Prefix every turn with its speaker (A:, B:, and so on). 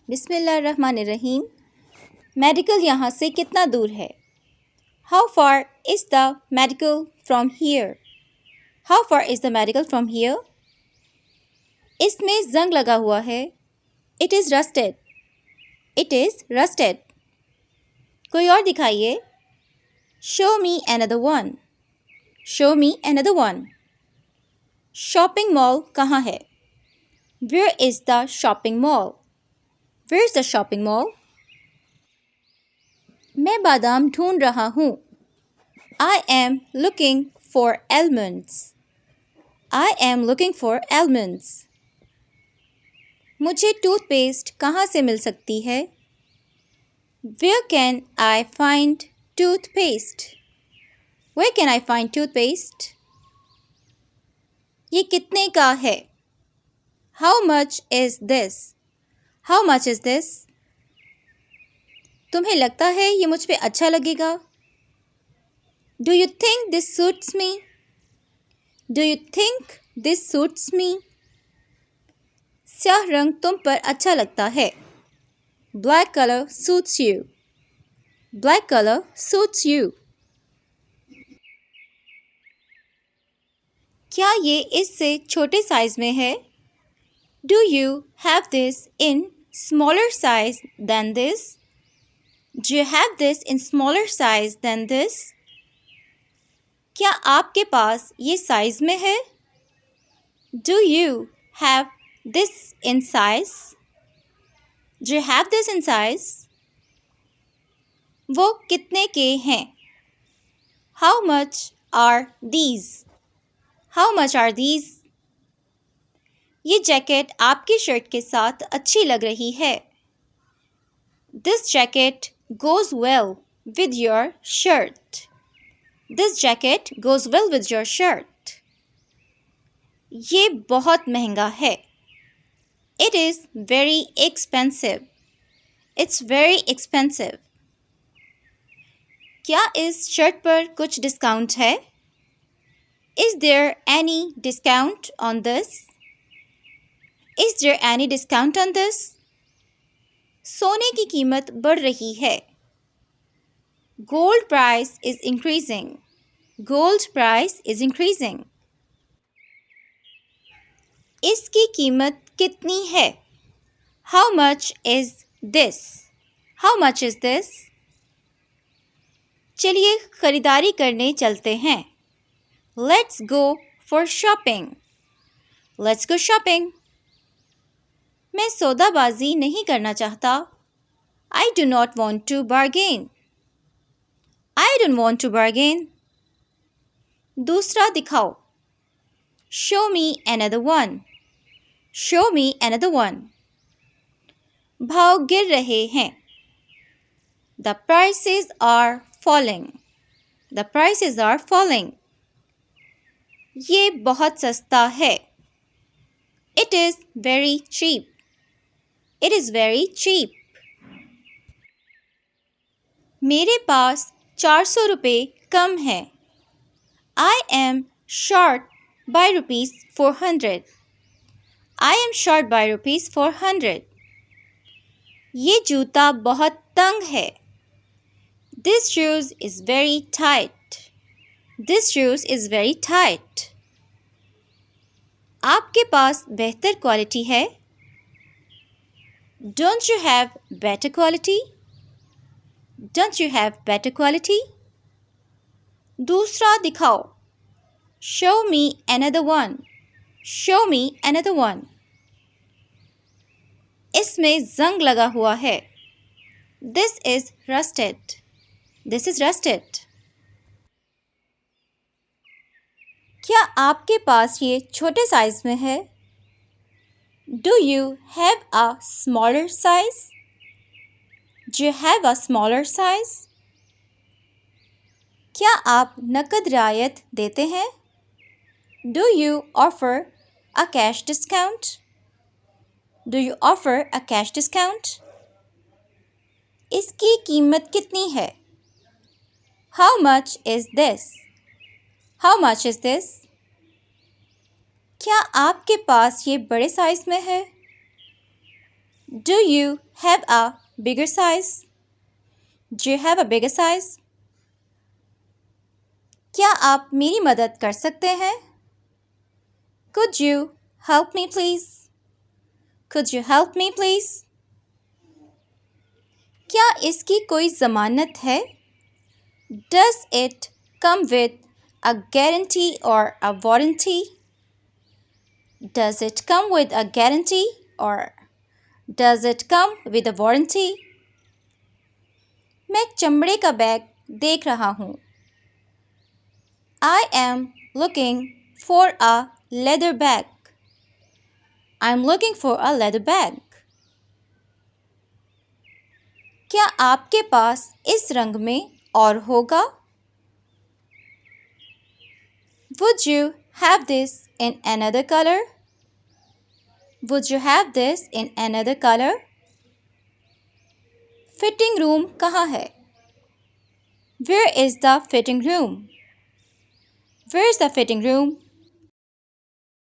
A: बिस्मिल्लाहिर्रहमानिर्रहीम। मेडिकल यहाँ से कितना दूर है? How far is the medical from here? How far is the medical from here? इसमें जंग लगा हुआ है। It is rusted. It is rusted. कोई और दिखाइए। Show me another one. Show me another one. Shopping mall कहाँ है? Where is the shopping mall? Where is the shopping mall? मैं बादाम ढूंढ रहा हूँ। I am looking for almonds. I am looking for almonds. मुझे टूथपेस्ट कहाँ से मिल सकती है? Where can I find toothpaste? Where can I find toothpaste? ये कितने का है? How much is this? How much is this? तुम्हें लगता है ये मुझ पे अच्छा लगेगा? Do you think this suits me? Do you think this suits me? स्याह रंग तुम पर अच्छा लगता है। Black color suits you. Black color suits you. क्या ये इससे छोटे साइज में है? Do you have this in smaller size than this? Do you have this in smaller size than this? क्या आपके पास ये साइज में है? Do you have this in size? Do you have this in size? वो कितने के हैं? How much are these? How much are these? ये जैकेट आपकी शर्ट के साथ अच्छी लग रही है। This jacket goes well with your shirt. This jacket goes well with your shirt. ये बहुत महंगा है। It is very expensive. It's very expensive. क्या इस शर्ट पर कुछ डिस्काउंट है? Is there any discount on this? Is there any discount on this? सोने की कीमत बढ़ रही है। Gold price is increasing. Gold price is increasing. इसकी कीमत कितनी है? How much is this? How much is this? चलिए खरीदारी करने चलते हैं। Let's go for shopping. Let's go shopping. मैं सौदाबाजी नहीं करना चाहता। I do not want to bargain. I don't want to bargain. दूसरा दिखाओ। Show me another one. Show me another one. भाव गिर रहे हैं। The prices are falling. The prices are falling. ये बहुत सस्ता है। It is very cheap. It is very cheap. मेरे पास 400 रुपये कम है। I am short by rupees 400. I am short by rupees 400. ये जूता बहुत तंग है। This shoes is very tight. This shoes is very tight. आपके पास बेहतर क्वालिटी है? Don't you have better quality? Don't you have better quality? दूसरा दिखाओ। Show me another one. Show me another one. इसमें जंग लगा हुआ है। This is rusted. This is rusted. क्या आपके पास ये छोटे साइज में है? Do you have a smaller size? Do you have a smaller size? क्या आप नकद रियायत देते हैं? Do you offer a cash discount? Do you offer a cash discount? इसकी कीमत कितनी है? How much is this? How much is this? क्या आपके पास ये बड़े साइज में है? Do you have a bigger size? Do you have a bigger size? क्या आप मेरी मदद कर सकते हैं? Could you help me please? Could you help me please? क्या इसकी कोई ज़मानत है? Does it come with a guarantee or a warranty? Does it come with a guarantee or does it come with a warranty? मैं चमड़े का bag देख रहा हूँ. I am looking for a leather bag. I'm looking for a leather bag. क्या आपके पास इस रंग में और होगा? Would you have this in another color? Would you have this in another color? Fitting room कहाँ है? Where is the fitting room? Where is the fitting room?